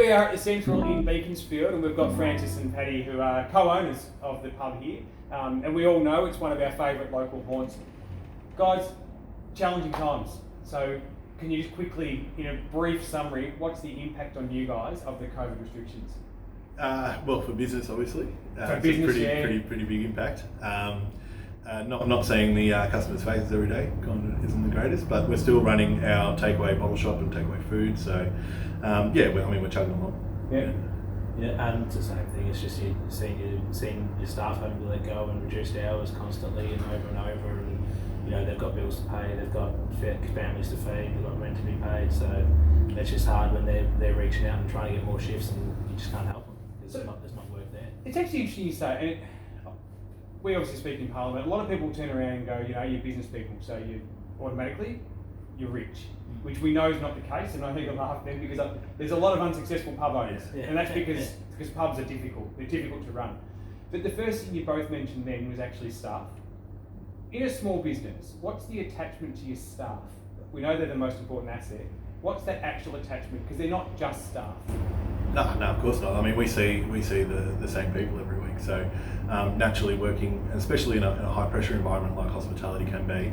we are at the Central in Beaconsfield, and we've got Francis and Paddy, who are co-owners of the pub here, and we all know it's one of our favourite local haunts. Guys, challenging times. So can you just quickly, in a brief summary, what's the impact on you guys of the COVID restrictions? Well, for business, obviously, For it's business, a pretty big impact. I'm not saying the customers' faces every day isn't the greatest, but we're still running our takeaway bottle shop and takeaway food. So, we're chugging along. Yeah, and it's the same thing. It's just seeing your staff having to let go and reduced hours constantly and over, and they've got bills to pay, they've got families to feed, they've got rent to be paid. So it's just hard when they're reaching out and trying to get more shifts, and you just can't help them. There's not work there. It's actually interesting you say, and we obviously speak in Parliament. A lot of people turn around and go, you're business people, so you're rich, which we know is not the case, and I think I laugh then because there's a lot of unsuccessful pub owners, and that's because pubs are difficult. They're difficult to run. But the first thing you both mentioned then was actually staff. In a small business, what's the attachment to your staff? We know they're the most important asset. What's that actual attachment? Because they're not just staff. No, of course not. I mean, we see the same people every week. So naturally, working, especially in a high pressure environment like hospitality can be,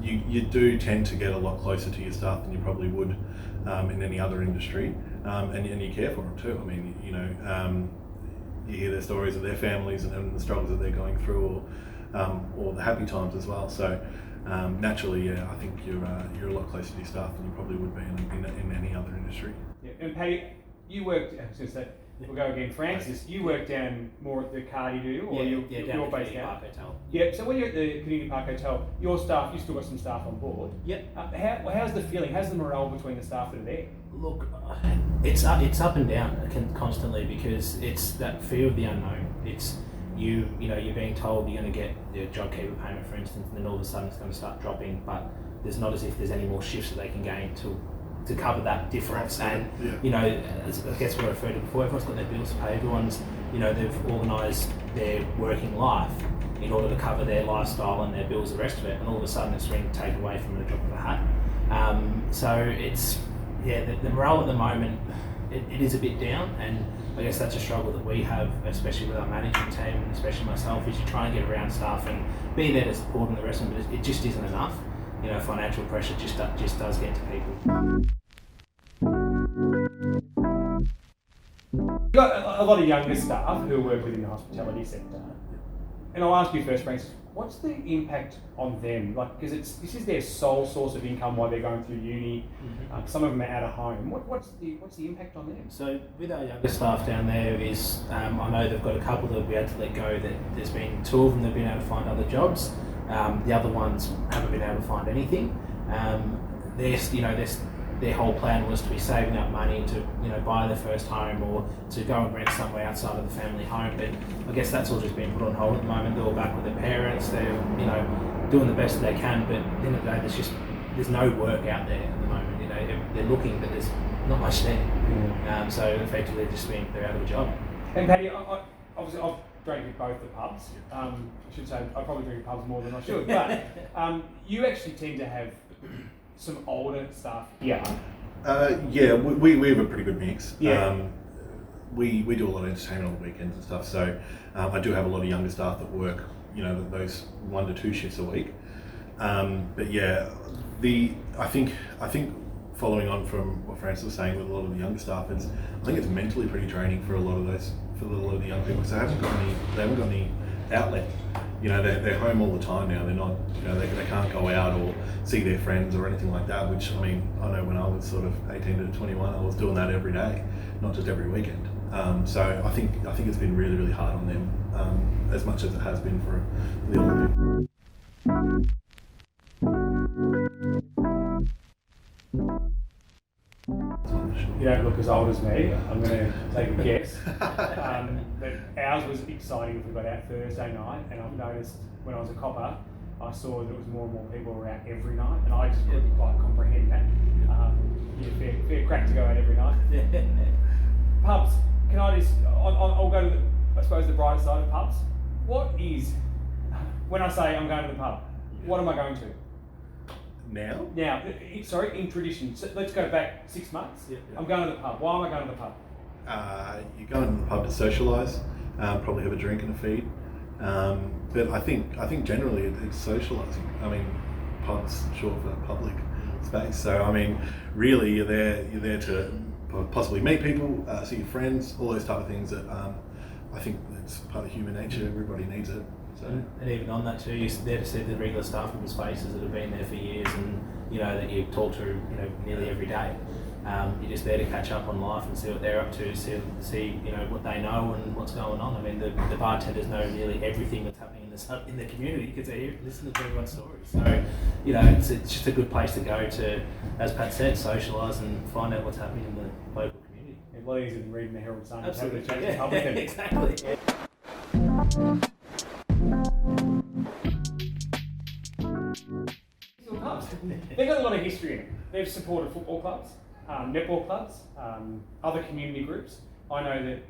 you do tend to get a lot closer to your staff than you probably would in any other industry, and you care for them too. I mean, you hear their stories of their families and the struggles that they're going through, or the happy times as well. So naturally, I think you're a lot closer to your staff than you probably would be in any other industry. Yeah. And Paddy, you worked. We'll go again. Francis, you work down more at the Cardi, do you? Or you're based down? Park Hotel. Yeah. So when you're at the Community Park Hotel, you still got some staff on board. Yep. How's the feeling? How's the morale between the staff that are there? Look, it's up and down constantly because it's that fear of the unknown. It's you're being told you're going to get your JobKeeper payment, for instance, and then all of a sudden it's going to start dropping, but there's not as if there's any more shifts that they can gain to cover that difference. And I guess what I referred to before, everyone's got their bills to pay. Everyone's they've organised their working life in order to cover their lifestyle and their bills, the rest of it, and all of a sudden it's being taken away from the drop of a hat. So it's the morale at the moment it is a bit down, and I guess that's a struggle that we have, especially with our management team, and especially myself, is you try and get around staff and be there to support them, the rest of them, but it just isn't enough. Financial pressure just does get to people. You've got a lot of younger staff who work within the hospitality sector, and I'll ask you first, Francis, what's the impact on them? Because this is their sole source of income while they're going through uni. Mm-hmm. Some of them are out of home. What's the impact on them? So with our younger staff down there is, I know they've got a couple that we had to let go. That there's been 2 of them that have been able to find other jobs. The other ones haven't been able to find anything. Their whole plan was to be saving up money to buy their first home or to go and rent somewhere outside of the family home. But I guess that's all just been put on hold at the moment. They're all back with their parents. They're doing the best that they can. But at the end of the day, there's no work out there at the moment. They're looking, but there's not much there. So effectively, they're out of a job. And Paddy, obviously I've drank at both the pubs. I should say I probably drink at pubs more than I should, but you actually tend to have some older staff here. We have a pretty good mix. Yeah. We do a lot of entertainment on the weekends and stuff, so I do have a lot of younger staff that work, those 1 to 2 shifts a week. But yeah, I think following on from what Francis was saying with a lot of the younger staff, I think it's mentally pretty draining for a lot of the young people because they haven't got any outlet. They're home all the time now. They're not, they can't go out or see their friends or anything like that, which, I mean, I know when I was sort of 18 to 21, I was doing that every day, not just every weekend. So I think it's been really, really hard on them, as much as it has been for the older people. You don't look as old as me. I'm going to take a guess. But ours was exciting if we got out Thursday night, and I've noticed when I was a copper, I saw that there was more and more people were out every night, and I just couldn't quite comprehend that. Fair crack to go out every night. Pubs. Can I just? I'll go to I suppose the brighter side of pubs. What is when I say I'm going to the pub? What am I going to? now. Now, in tradition, so let's go back 6 months. Yeah. I'm going to the pub. Why am I going to the pub? You're going to the pub to socialise, probably have a drink and a feed. But I think generally it's socialising. I mean, pubs short for public space. So I mean, really you're there to possibly meet people, see your friends, all those type of things that I think it's part of human nature. Everybody needs it. So. And even on that too, you're there to see the regular staff members' faces that have been there for years, and that you talk to nearly every day. You're just there to catch up on life and see what they're up to, see what they know and what's going on. I mean, the bartenders know nearly everything that's happening in the community because they're here listening to everyone's stories. So, it's just a good place to go to, as Pat said, socialise and find out what's happening in the local community. A lot easier than reading the Herald Sun. Absolutely, Exactly. Yeah. Pubs. They've got a lot of history in it. They've supported football clubs, netball clubs, other community groups. I know that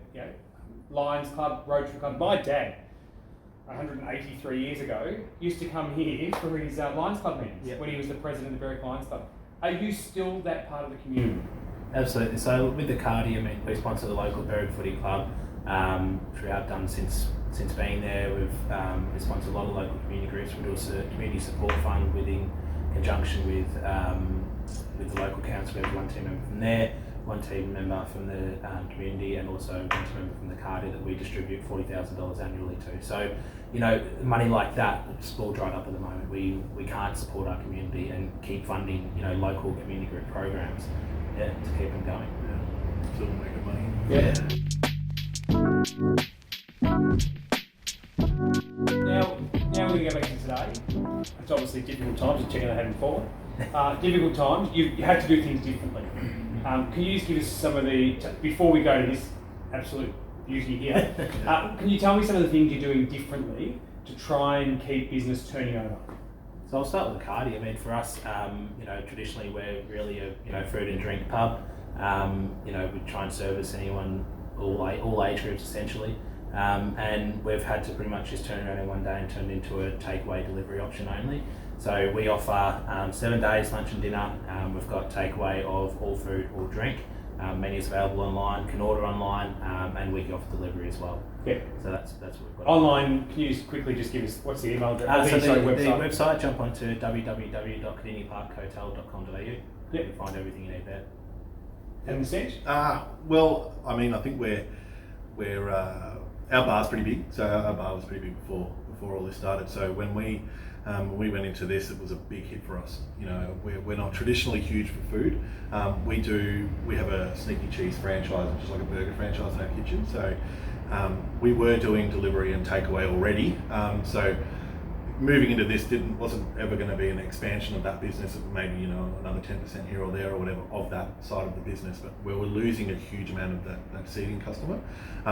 Lions Club, Rotary Club. My dad, 183 years ago, used to come here for his Lions Club meetings when he was the president of the Berwick Lions Club. Are you still that part of the community? Absolutely. So with the Cardi, I mean, we sponsor the local Berwick Footy Club, which we have done since being there. We've sponsored a lot of local community groups. We do a community support fund in conjunction with the local council. We have one team member from there, one team member from the community, and also one team member from the Cardi that we distribute $40,000 annually to. So, money like that, it's all dried up at the moment. We can't support our community and keep funding, local community group programs, to keep them going. Yeah, still making money. Yeah. Now we're going to go back to today. It's obviously difficult times. You're checking they haven't fallen. Difficult times. You had to do things differently. Can you just give us some of before we go to this absolute beauty here, can you tell me some of the things you're doing differently to try and keep business turning over? So I'll start with the Cardi. I mean, for us, traditionally we're really a food and drink pub. We try and service anyone, all age groups essentially. And we've had to pretty much just turn around in one day and turn it into a takeaway delivery option only. So we offer 7 days lunch and dinner. We've got takeaway of all food, all drink. Menus available online, can order online, and we can offer delivery as well. Yeah. So that's what we've got. Online, can you quickly just give us, what's the email address? The website, jump onto www.cadiniparkhotel.com.au. Yeah. You can find everything you need there. And the Stench? Well, I mean, I think we're our bar's pretty big, so our bar was pretty big before all this started. So when we went into this, it was a big hit for us. We're not traditionally huge for food. We have a Sneaky Cheese franchise, which is like a burger franchise in our kitchen. So we were doing delivery and takeaway already. So moving into this wasn't ever going to be an expansion of that business of maybe another 10% here or there or whatever of that side of the business, but we were losing a huge amount of that seating customer.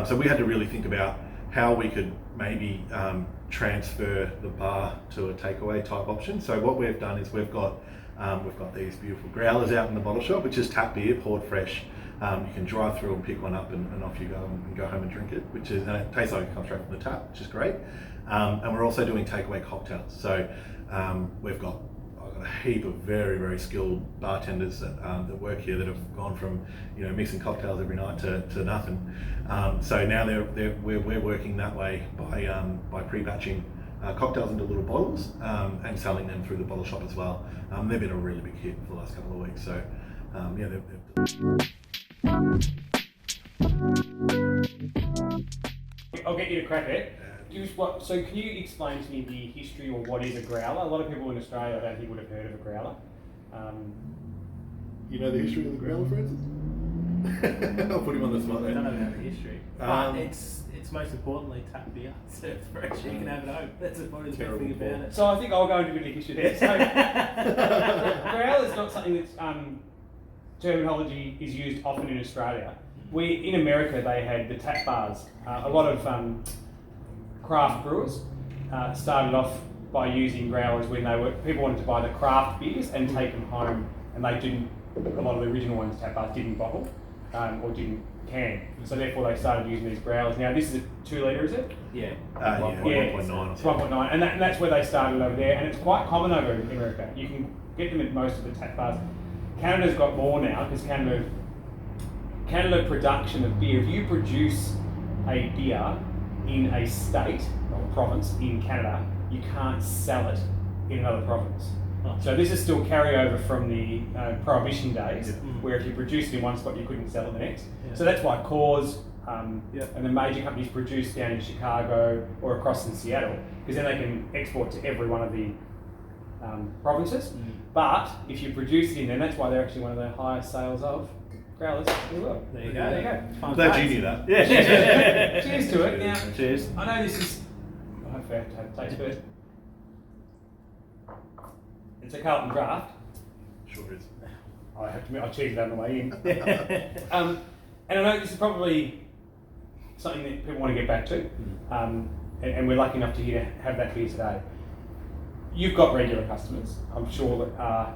So we had to really think about how we could maybe transfer the bar to a takeaway type option. So what we've done is we've got these beautiful growlers out in the bottle shop, which is tap beer poured fresh. You can drive through and pick one up and off you go and go home and drink it, and it tastes like it comes straight from the tap, which is great. And we're also doing takeaway cocktails. So I've got a heap of very, very skilled bartenders that work here that have gone from mixing cocktails every night to nothing. So now we're working that way by pre-batching cocktails into little bottles and selling them through the bottle shop as well. They've been a really big hit for the last couple of weeks. So I'll get you to crack it. So can you explain to me the history or what is a growler? A lot of people in Australia I don't think would have heard of a growler. You know the history of the growler, Francis? I'll put him on the spot there. I don't know the history. But it's most importantly tap beer served fresh. You can have it home. That's probably the best thing about it. So I think I'll go into a bit of history there. So growler is not something that's terminology is used often in Australia. In America they had the tap bars. A lot of craft brewers started off by using growlers when people wanted to buy the craft beers and take them home, and they didn't. A lot of the original ones, tap bars, didn't bottle or didn't can. So therefore they started using these growlers. Now this is a 2 litre, is it? Yeah. Yeah, 1.9. It's 1.9, and that's where they started over there, and it's quite common over in America. You can get them at most of the tap bars. Canada's got more now because Canada production of beer. If you produce a beer in a state or province in Canada, you can't sell it in another province. Oh. So this is still carryover from the prohibition days, Yeah. where if you produced in one spot, you couldn't sell it the next. Yeah. So that's why Coors Yeah. and the major companies produce down in Chicago or across in Seattle, because then they can export to every one of the provinces. But if you produce it in there, that's why they're actually one of the highest sales of growlers in the world. There you go. There you go. Fun Glad facts. you knew that. Yeah. Cheers to it. Now, Cheers. I know this is. I have to have a taste, but it's a Carlton draft. Sure is. I have to admit, I cheated on the way in. And I know this is probably something that people want to get back to, and we're lucky enough to have that here today. You've got regular customers, I'm sure, that are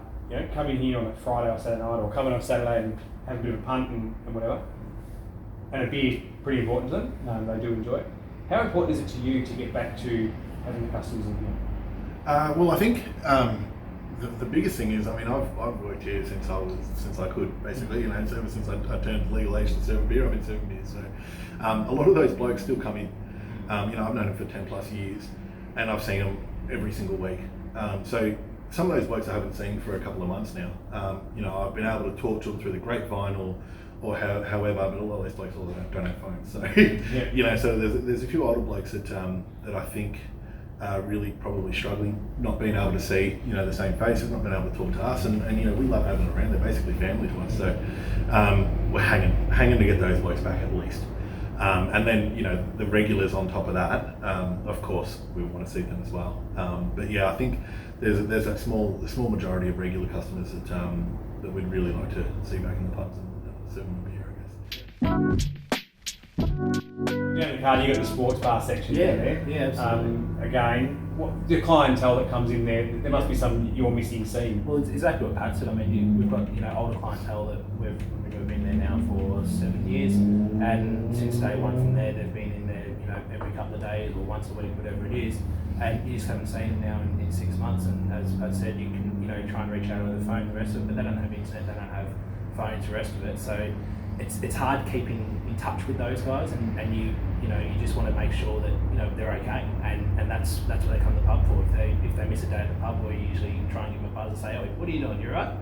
come in here on a Friday or Saturday night, or come in on Saturday and have a bit of a punt and whatever. And a beer's pretty important to them. They do enjoy it. How important is it to you to get back to having the customers in here? Well, I think the biggest thing is, I mean, I've worked here since I could, basically, ever since I turned legal age to serve beer. I've been serving beer, so a lot of those blokes still come in. I've known them for 10 plus years, and I've seen them every single week. So some of those blokes I haven't seen for a couple of months now. I've been able to talk to them through the grapevine or however, but a lot of those blokes also don't have phones. So so there's a few older blokes that I think are really probably struggling, not being able to see the same faces, not being able to talk to us, and we love having them around. They're basically family to us. So we're hanging to get those blokes back at least. And then the regulars on top of that, of course we want to see them as well. But yeah, I think there's that small majority of regular customers that we'd really like to see back in the pubs and serve them beer, I guess. In the car, you got the sports bar section Yeah, down there. yeah, absolutely. Again, what the clientele that comes in there must be some you're missing seeing. Well, it's exactly what Pat said. I mean, we've got older clientele that we've been there now for 7 years, and since day one from there, they've been in there, every couple of days or once a week, whatever it is, and you just haven't seen them now in 6 months. And as I said, you can try and reach out over the phone, the rest of it, but they don't have internet, they don't have phones, the rest of it. So it's hard keeping in touch with those guys, and you just want to make sure that they're okay, and that's what they come to the pub for. If they miss a day at the pub, we usually try and give them a buzz and say, "Oh, what are you doing? You're right."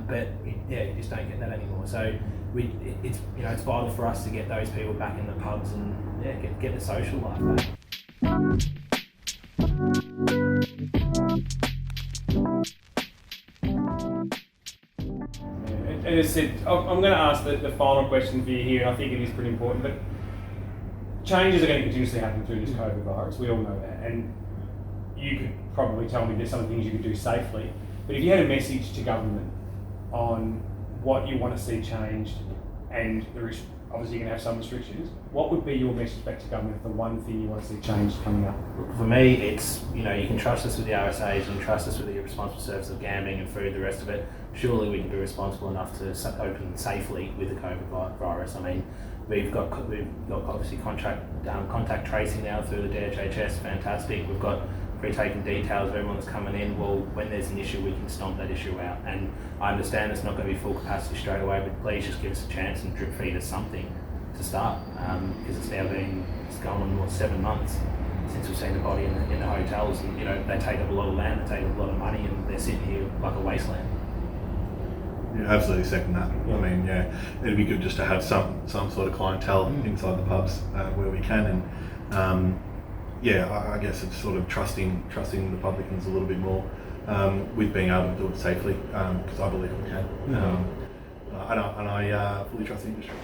But you just don't get that anymore. So it's vital for us to get those people back in the pubs and get the social life back. And as I said, I'm going to ask the final question for you here, and I think it is pretty important, but changes are going to continuously happen through this COVID virus. We all know that. And you could probably tell me there's some things you could do safely, but if you had a message to government on what you want to see changed, and obviously you're going to have some restrictions, what would be your message back to government, the one thing you want to see changed coming up? For me, it's, you can trust us with the RSAs, you can trust us with the responsible service of gambling and food, the rest of it. Surely we can be responsible enough to open safely with the COVID virus. I mean, we've got obviously contact tracing now through the DHHS, fantastic. We've got pre-taken details of everyone that's coming in. Well, when there's an issue, we can stomp that issue out. And I understand it's not going to be full capacity straight away, but please just give us a chance and drip feed us something to start, because it's going on 7 months since we've seen the body in the hotels, and they take up a lot of land, they take up a lot of money, and they're sitting here like a wasteland. Yeah, absolutely second that. Yeah. I mean, it'd be good just to have some sort of clientele inside the pubs where we can, and I guess it's sort of trusting the publicans a little bit more with being able to do it safely, because I believe we can. And I fully trust the industry.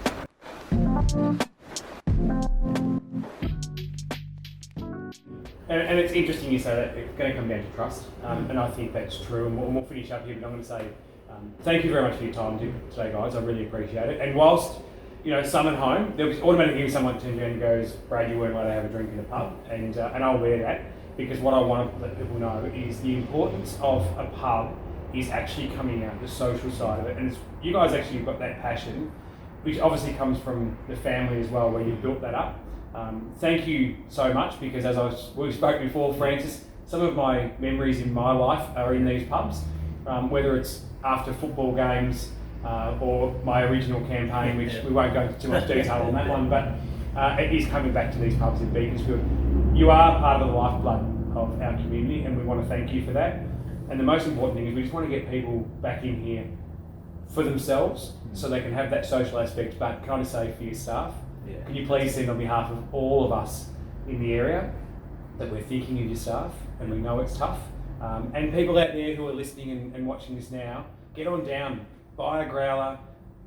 And it's interesting you say that. It's going to come down to trust, and I think that's true. And we'll finish up here, but I'm going to say thank you very much for your time today, guys. I really appreciate it. And whilst some at home, there'll be automatically someone turns around and goes, "Brad, you weren't allowed to have a drink in the pub," and I'll wear that, because what I want to let people know is the importance of a pub is actually coming out, the social side of it. And you guys actually have got that passion which obviously comes from the family as well, where you've built that up. Thank you so much, because as we spoke before, Francis, some of my memories in my life are in these pubs, whether it's after football games or my original campaign, which we won't go into too much detail on that one, but it is coming back to these pubs in Beaconsfield. You are part of the lifeblood of our community, and we want to thank you for that. And the most important thing is we just want to get people back in here for themselves, so they can have that social aspect, but can I just say for your staff, can you please send on behalf of all of us in the area that we're thinking of your staff, and we know it's tough. And people out there who are listening and watching this now, get on down, buy a growler,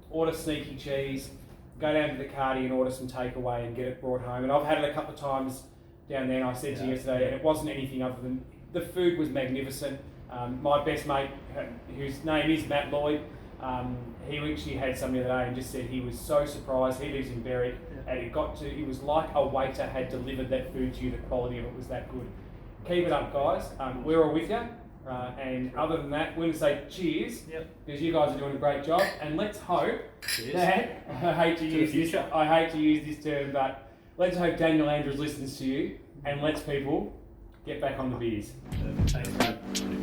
order sneaky cheese, go down to the cardy and order some takeaway and get it brought home. And I've had it a couple of times down there, and I said to you yesterday, and it wasn't anything other than the food was magnificent. My best mate, whose name is Matt Lloyd, he actually had some the other day and just said he was so surprised. He lives in Berwick, and it was like a waiter had delivered that food to you. The quality of it was that good. Keep it up, guys. We're all with you. And other than that, we're going to say cheers, because you guys are doing a great job. And let's hope that I hate to use this term, but let's hope Daniel Andrews listens to you and lets people get back on the beers. Thanks, mate.